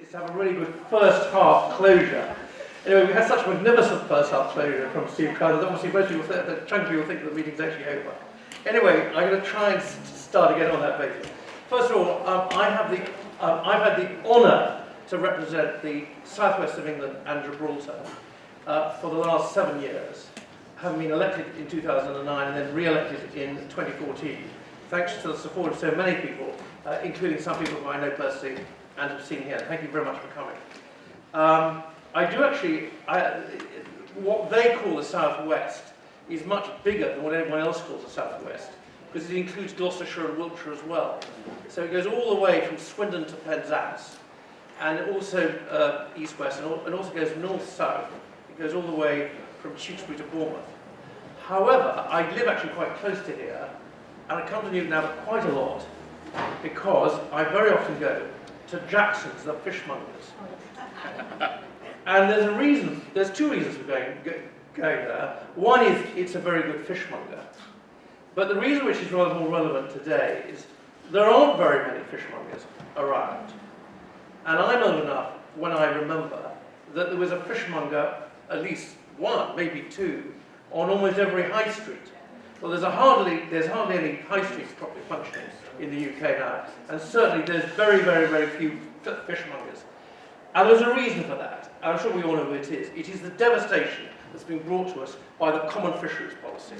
is to have a really good first half closure. Anyway, we had such magnificent first half closure from Steve Crowther that obviously most people think, that chunk of people think that the meeting's actually over. Anyway, I'm going to try and start again on that basis. First of all, I've had the honour to represent the southwest of England and Gibraltar for the last 7 years, having been elected in 2009 and then re-elected in 2014, thanks to the support of so many people, including some people who I know personally and have seen here. Thank you very much for coming. I do actually, what they call the southwest is much bigger than what everyone else calls the southwest, because it includes Gloucestershire and Wiltshire as well. So it goes all the way from Swindon to Penzance, and also east-west, and also goes north-south. It goes all the way from Tewkesbury to Bournemouth. However, I live actually quite close to here, and I come to Newton Abbot quite a lot, because I very often go to Jackson's, the fishmongers. And there's a reason, there's two reasons for going there. One is it's a very good fishmonger. But the reason which is rather more relevant today is there aren't very many fishmongers around. And I'm old enough when I remember that there was a fishmonger, at least one, maybe two, on almost every high street. Well, there's hardly any high streets properly functioning in the UK now, and certainly there's very, very, very few fishmongers. And there's a reason for that, and I'm sure we all know who it is. It is the devastation that's been brought to us by the common fisheries policy.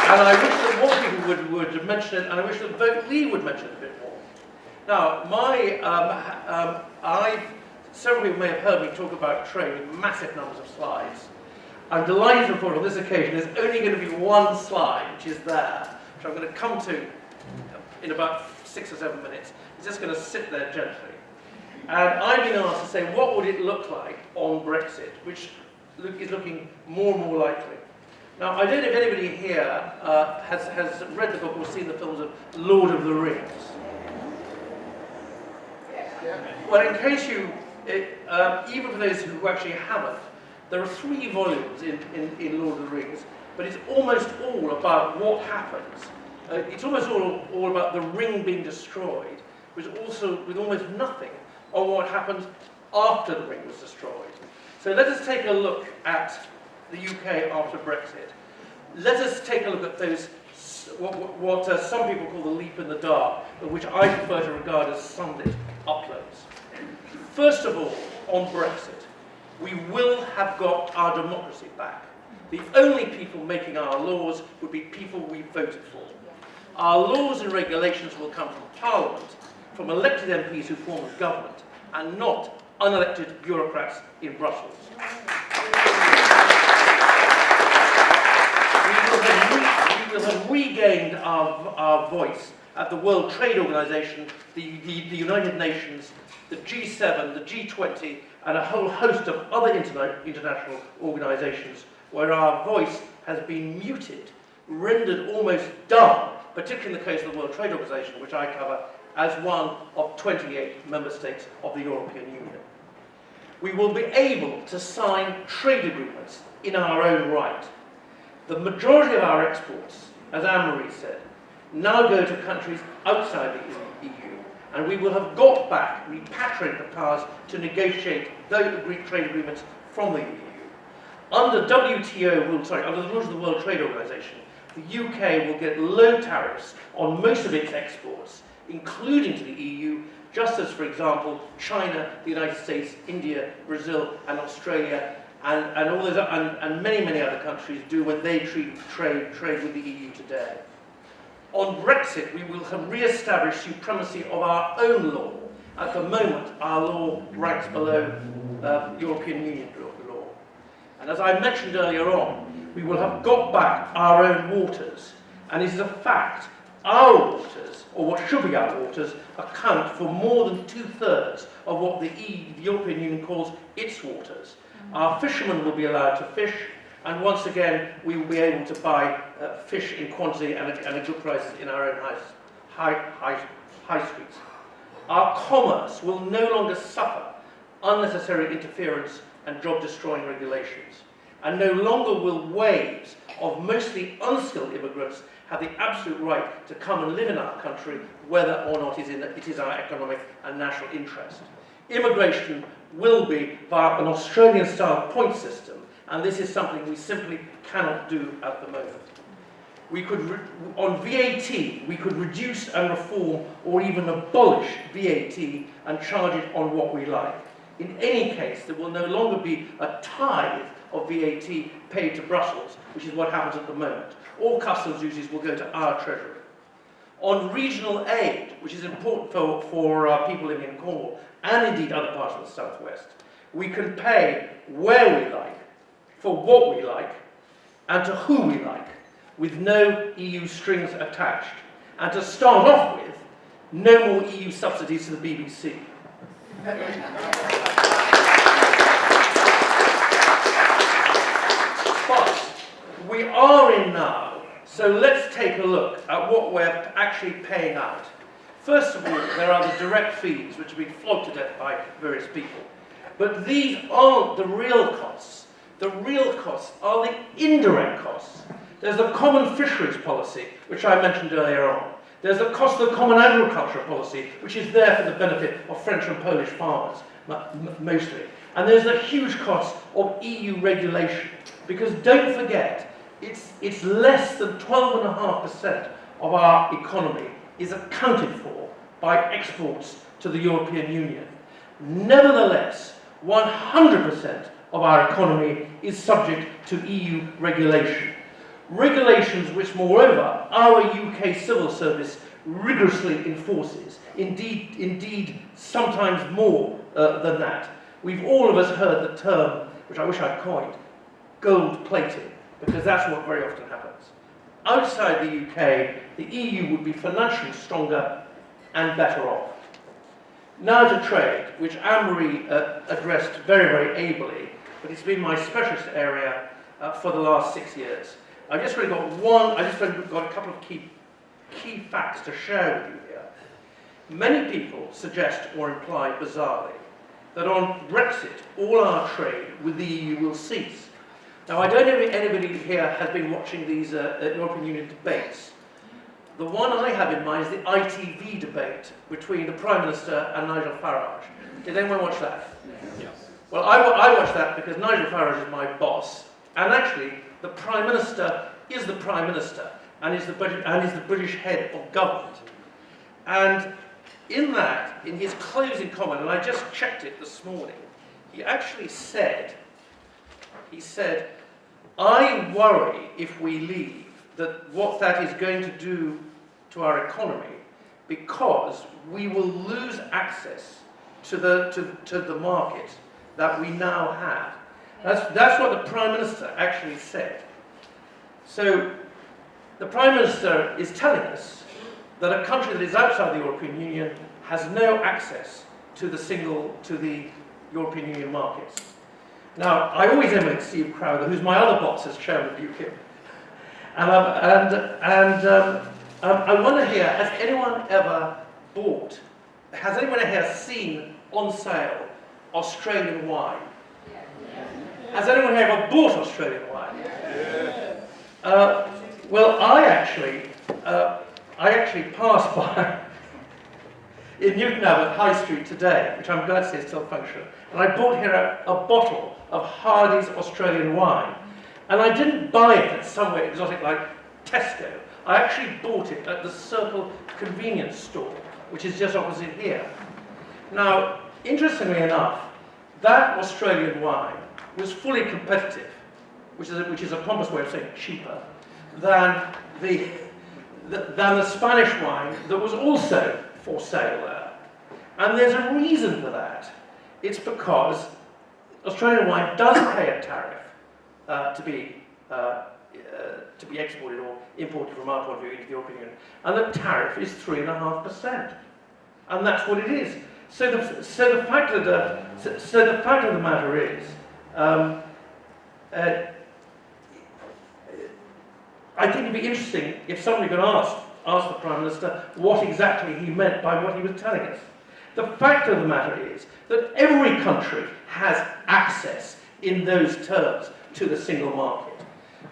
And I wish that more people would mention it, and I wish that Vote Lee would mention it a bit more. Now, several people may have heard me talk about trade with massive numbers of slides. I'm delighted to report on this occasion there's only going to be one slide, which is there, which I'm going to come to in about 6 or 7 minutes. It's just going to sit there gently. And I've been asked to say, what would it look like on Brexit, which is looking more and more likely. Now, I don't know if anybody here has read the book or seen the films of Lord of the Rings. Well, in case you, even for those who actually haven't, there are 3 volumes in Lord of the Rings, but it's almost all about what happens. It's almost all about the ring being destroyed, with almost nothing on what happened after the ring was destroyed. So let us take a look at the UK after Brexit. Let us take a look at those, what some people call the leap in the dark, but which I prefer to regard as sunlit uploads. First of all, on Brexit, we will have got our democracy back. The only people making our laws would be people we voted for. Our laws and regulations will come from Parliament, from elected MPs who form the government, and not unelected bureaucrats in Brussels. We will have regained our voice at the World Trade Organization, the United Nations, the G7, the G20, and a whole host of other international organizations where our voice has been muted, rendered almost dumb, particularly in the case of the World Trade Organization, which I cover as one of 28 member states of the European Union. We will be able to sign trade agreements in our own right. The majority of our exports, as Anne-Marie said, now go to countries outside the EU, and we will have got back, repatriated the powers to negotiate those trade agreements from the EU. Under under the rules of the World Trade Organization, the UK will get low tariffs on most of its exports, including to the EU, just as, for example, China, the United States, India, Brazil, and Australia, and all those, and many, many other countries do when they trade with the EU today. On Brexit, we will have re-established supremacy of our own law. At the moment, our law ranks below European Union law. And as I mentioned earlier on, we will have got back our own waters. And it is a fact, our waters, or what should be our waters, account for more than 2/3 of what the European Union calls its waters. Our fishermen will be allowed to fish, and once again, we will be able to buy fish in quantity and at good prices in our own high streets. Our commerce will no longer suffer unnecessary interference and job-destroying regulations, and no longer will waves of mostly unskilled immigrants have the absolute right to come and live in our country, whether or not it is our economic and national interest. Immigration will be via an Australian-style point system, and this is something we simply cannot do at the moment. We could, on VAT, we could reduce and reform or even abolish VAT and charge it on what we like. In any case, there will no longer be a tithe of VAT paid to Brussels, which is what happens at the moment. All customs duties will go to our treasury. On regional aid, which is important for people living in Cornwall, and indeed other parts of the southwest, we can pay where we like, for what we like, and to who we like, with no EU strings attached. And to start off with, no more EU subsidies to the BBC. But we are in now, so let's take a look at what we're actually paying out. First of all, there are the direct fees, which have been flogged to death by various people. But these aren't the real costs. The real costs are the indirect costs. There's the common fisheries policy, which I mentioned earlier on. There's the cost of the common agricultural policy, which is there for the benefit of French and Polish farmers, mostly. And there's the huge cost of EU regulation. Because don't forget, it's less than 12.5% of our economy is accounted for by exports to the European Union. Nevertheless, 100% of our economy is subject to EU regulation. Regulations which, moreover, our UK civil service rigorously enforces, indeed sometimes more than that. We've all of us heard the term, which I wish I'd coined, gold plating, because that's what very often happens. Outside the UK, the EU would be financially stronger and better off. Now to trade, which Anne-Marie addressed very, very ably, but it's been my specialist area for the last 6 years. I've just really got a couple of key facts to share with you here. Many people suggest or imply, bizarrely, that on Brexit, all our trade with the EU will cease. Now, I don't know if anybody here has been watching these European Union debates. The one I have in mind is the ITV debate between the Prime Minister and Nigel Farage. Did anyone watch that? Yes. Well, I watched that because Nigel Farage is my boss, and actually, the Prime Minister is the Prime Minister and is the British head of government. And in that, in his closing comment, and I just checked it this morning, he actually said, I worry if we leave that what that is going to do to our economy, because we will lose access to the market that we now have. That's what the Prime Minister actually said. So the Prime Minister is telling us that a country that is outside the European Union has no access to the European Union markets. Now, I always emulate Steve Crowther, who's my other boss as chairman of UKIP. And I wonder here, has anyone here seen on sale Australian wine? Has anyone here ever bought Australian wine? Well, I actually passed by in Newton Abbot High Street today, which I'm glad to see is still functional, and I bought here a bottle of Hardy's Australian wine. And I didn't buy it at somewhere exotic like Tesco. I actually bought it at the Circle convenience store, which is just opposite here. Now, interestingly enough, that Australian wine was fully competitive, which is a pompous way of saying cheaper, than the Spanish wine that was also for sale there. And there's a reason for that. It's because Australian wine does pay a tariff to be exported or imported from our point of view into the European Union, and the tariff is 3.5%, and that's what it is. So the fact of the matter is, I think it'd be interesting if somebody could ask the Prime Minister what exactly he meant by what he was telling us. The fact of the matter is that every country has access in those terms to the single market.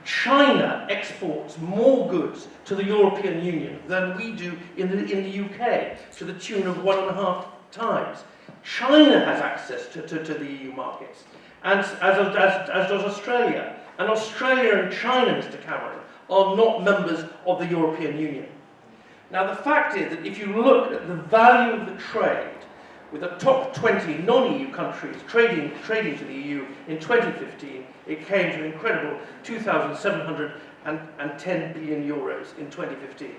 China exports more goods to the European Union than we do in the UK, to the tune of 1.5 times. China has access to the EU markets, and as does Australia. And Australia and China, Mr. Cameron, are not members of the European Union. Now, the fact is that if you look at the value of the trade with the top 20 non-EU countries trading to the EU in 2015, it came to an incredible 2,710 billion euros in 2015.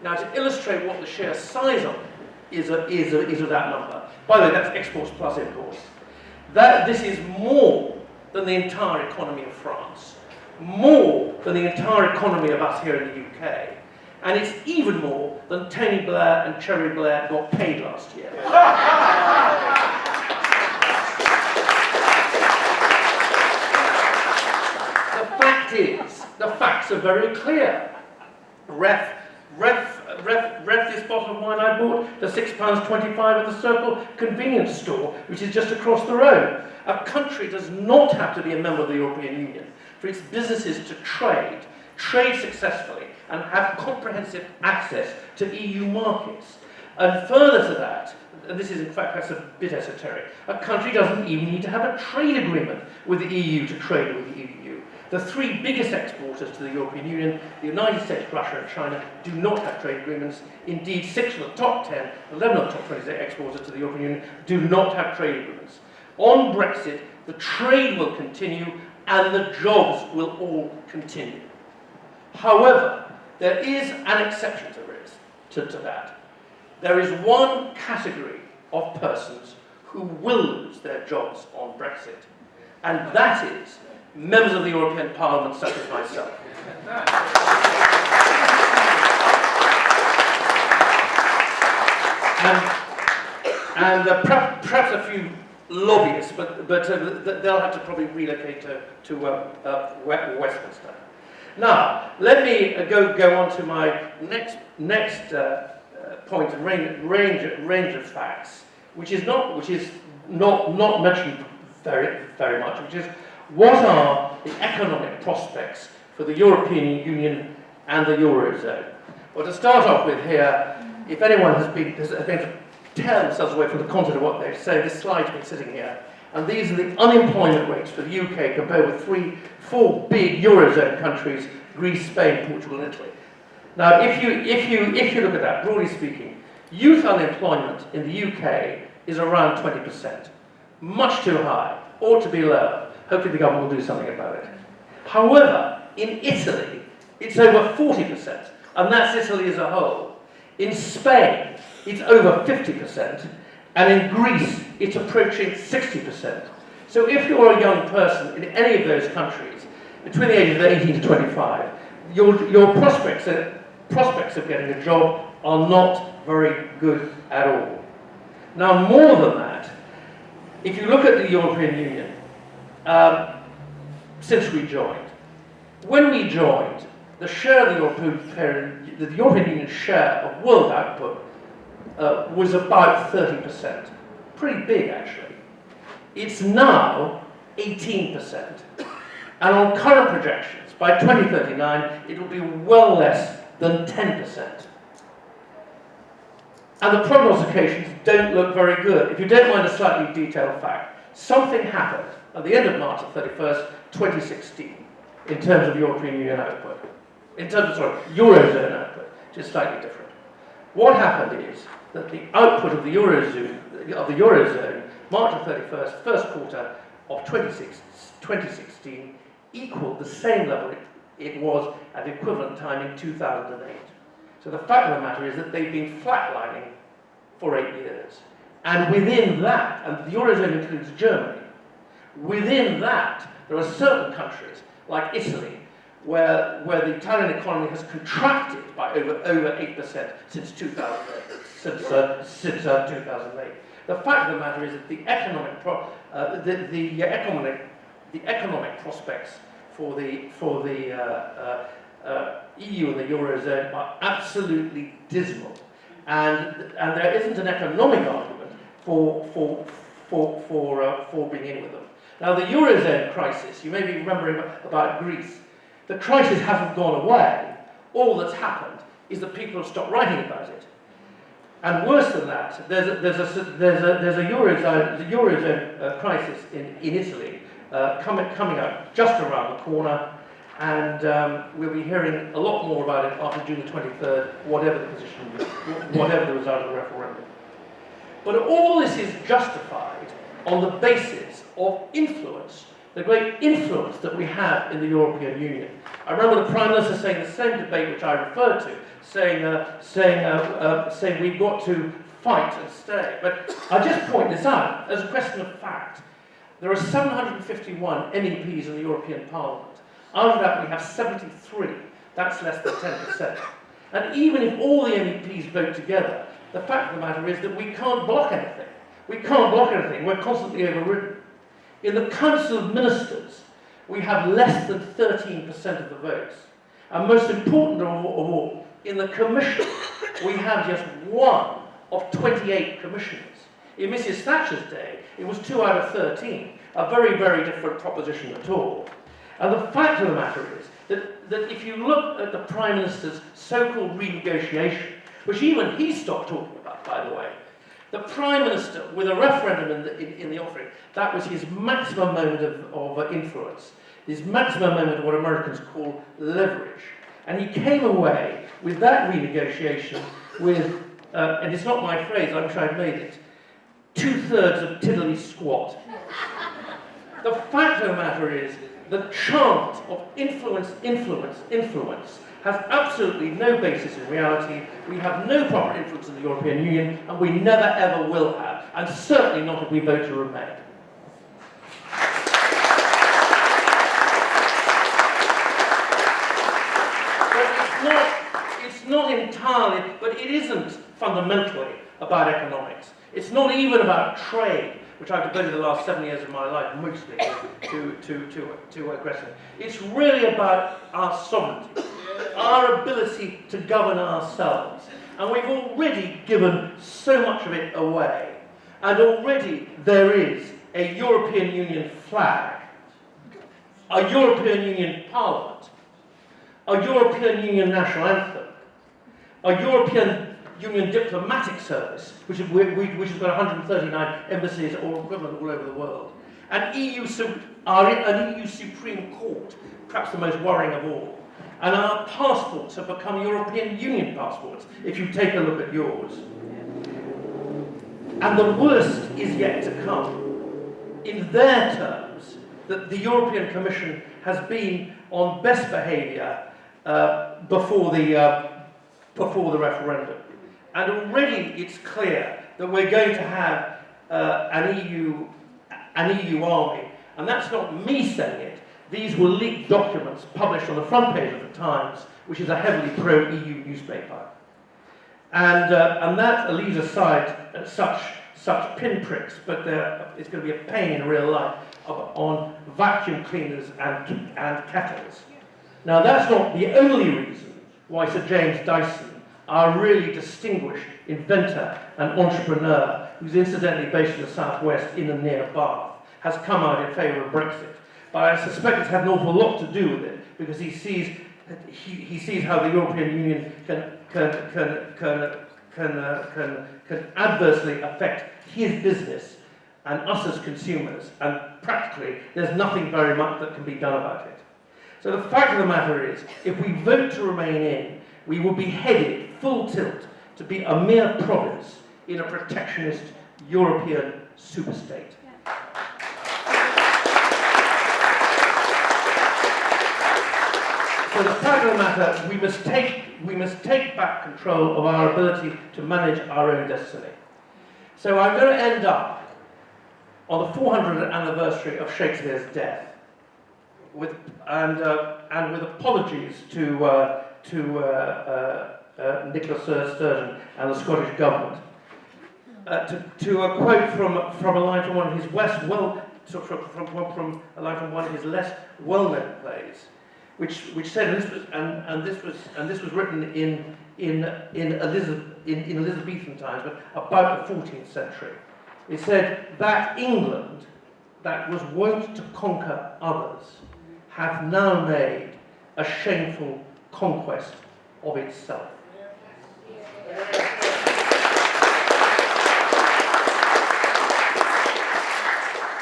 Now, to illustrate what the sheer size of it is of that number, by the way, that's exports plus imports, this is more than the entire economy of France, more than the entire economy of us here in the UK, and it's even more than Tony Blair and Cherry Blair got paid last year. The fact is, the facts are very clear. Ref this bottle of wine I bought, the £6.25 at the Circle convenience store, which is just across the road. A country does not have to be a member of the European Union for its businesses to trade successfully, and have comprehensive access to EU markets. And further to that, and this is in fact that's a bit esoteric, a country doesn't even need to have a trade agreement with the EU to trade with the EU. The three biggest exporters to the European Union, the United States, Russia and China, do not have trade agreements. Indeed, 6 of the top 10, 11 of the top 20 exporters to the European Union do not have trade agreements. On Brexit, the trade will continue and the jobs will all continue. However, there is an exception to that. There is one category of persons who will lose their jobs on Brexit, and that is members of the European Parliament such as myself. And perhaps a few lobbyists, but they'll have to probably relocate to Westminster. Now, let me go on to my next point and range of facts, which is not mentioned very much, which is what are the economic prospects for the European Union and the Eurozone. Well, to start off with here, if anyone has been to tear themselves away from the content of what they say, this slide's been sitting here. And these are the unemployment rates for the UK compared with 4 big Eurozone countries, Greece, Spain, Portugal and Italy. Now, if you look at that, broadly speaking, youth unemployment in the UK is around 20%. Much too high, ought to be lower. Hopefully the government will do something about it. However, in Italy, it's over 40%, and that's Italy as a whole. In Spain, it's over 50%. And in Greece, it's approaching 60%. So if you're a young person in any of those countries, between the ages of 18 to 25, your prospects of getting a job are not very good at all. Now, more than that, if you look at the European Union, since we joined, when we joined, the share of the European Union's share of world output was about 30%. Pretty big, actually. It's now 18%. And on current projections, by 2039, it will be well less than 10%. And the prognostications don't look very good. If you don't mind a slightly detailed fact, something happened at the end of March 31st, 2016, in terms of European Union output. In terms of, Eurozone output, which is slightly different. What happened is that the output of the Eurozone, March 31st, first quarter of 2016, equaled the same level it was at the equivalent time in 2008. So the fact of the matter is that they've been flatlining for 8 years. And within that, and the Eurozone includes Germany, within that, there are certain countries, like Italy, where the Italian economy has contracted by over 8% since 2008. The fact of the matter is that the economic prospects for the EU and the Eurozone are absolutely dismal, and there isn't an economic argument for being in with them. Now, the Eurozone crisis, you may be remembering about Greece. The crisis hasn't gone away. All that's happened is that people have stopped writing about it. And worse than that, there's a Eurozone crisis in Italy coming up just around the corner, and we'll be hearing a lot more about it after June the 23rd, whatever the position, whatever the result of the referendum. But all this is justified on the basis of influence, the great influence that we have in the European Union. I remember the Prime Minister saying the same debate which I referred to, saying we've got to fight and stay. But I just point this out as a question of fact. There are 751 MEPs in the European Parliament. Out of that, we have 73. That's less than 10%. And even if all the MEPs vote together, the fact of the matter is that we can't block anything. We can't block anything. We're constantly overridden. In the Council of Ministers, we have less than 13% of the votes. And most important of all, in the Commission, we have just 1 of 28 commissioners. In Mrs. Thatcher's day, it was 2 out of 13. A very, very different proposition at all. And the fact of the matter is that if you look at the Prime Minister's so-called renegotiation, which even he stopped talking about, by the way, the Prime Minister, with a referendum in the offing, that was his maximum moment of influence, his maximum moment of what Americans call leverage. And he came away with that renegotiation with, and it's not my phrase, I wish I'd made it, 2/3 of tiddly squat. The fact of the matter is, the chant of influence has absolutely no basis in reality. We have no proper influence in the European Union, and we never ever will have, and certainly not if we vote to remain. But it's not entirely, but it isn't fundamentally about economics. It's not even about trade, which I've devoted the last 7 years of my life mostly to aggression. It's really about our sovereignty, our ability to govern ourselves. And we've already given so much of it away. And already there is a European Union flag, a European Union Parliament, a European Union national anthem, a European Union diplomatic service, which has got 139 embassies or equivalent all over the world, an EU Supreme Court, perhaps the most worrying of all, and our passports have become European Union passports, if you take a look at yours. And the worst is yet to come. In their terms, that the European Commission has been on best behaviour before the referendum. And already it's clear that we're going to have an EU army. And that's not me saying it. These were leaked documents published on the front page of the Times, which is a heavily pro-EU newspaper. And that leaves aside such pinpricks, but it's going to be a pain in real life on vacuum cleaners and kettles. Now that's not the only reason why Sir James Dyson, our really distinguished inventor and entrepreneur, who's incidentally based in the southwest in and near Bath, has come out in favour of Brexit. But I suspect it's had an awful lot to do with it, because he sees how the European Union can adversely affect his business and us as consumers, and practically there's nothing very much that can be done about it. So the fact of the matter is, if we vote to remain in, we will be headed full tilt to be a mere province in a protectionist European superstate. So the fact of the matter, we must take back control of our ability to manage our own destiny. So I'm going to end up on the 400th anniversary of Shakespeare's death, with apologies to Nicholas Sturgeon and the Scottish government. To a quote from a line from one of his from one of his less well-known plays, which said, and this was written in Elizabethan times, but about the 14th century. It said, that England that was wont to conquer others hath now made a shameful conquest of itself.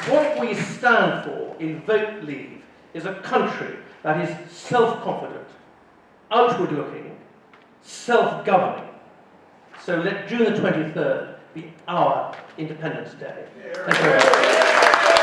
What we stand for in Vote Leave is a country that is self-confident, outward-looking, self-governing. So let June the 23rd be our Independence Day. Thank you very much.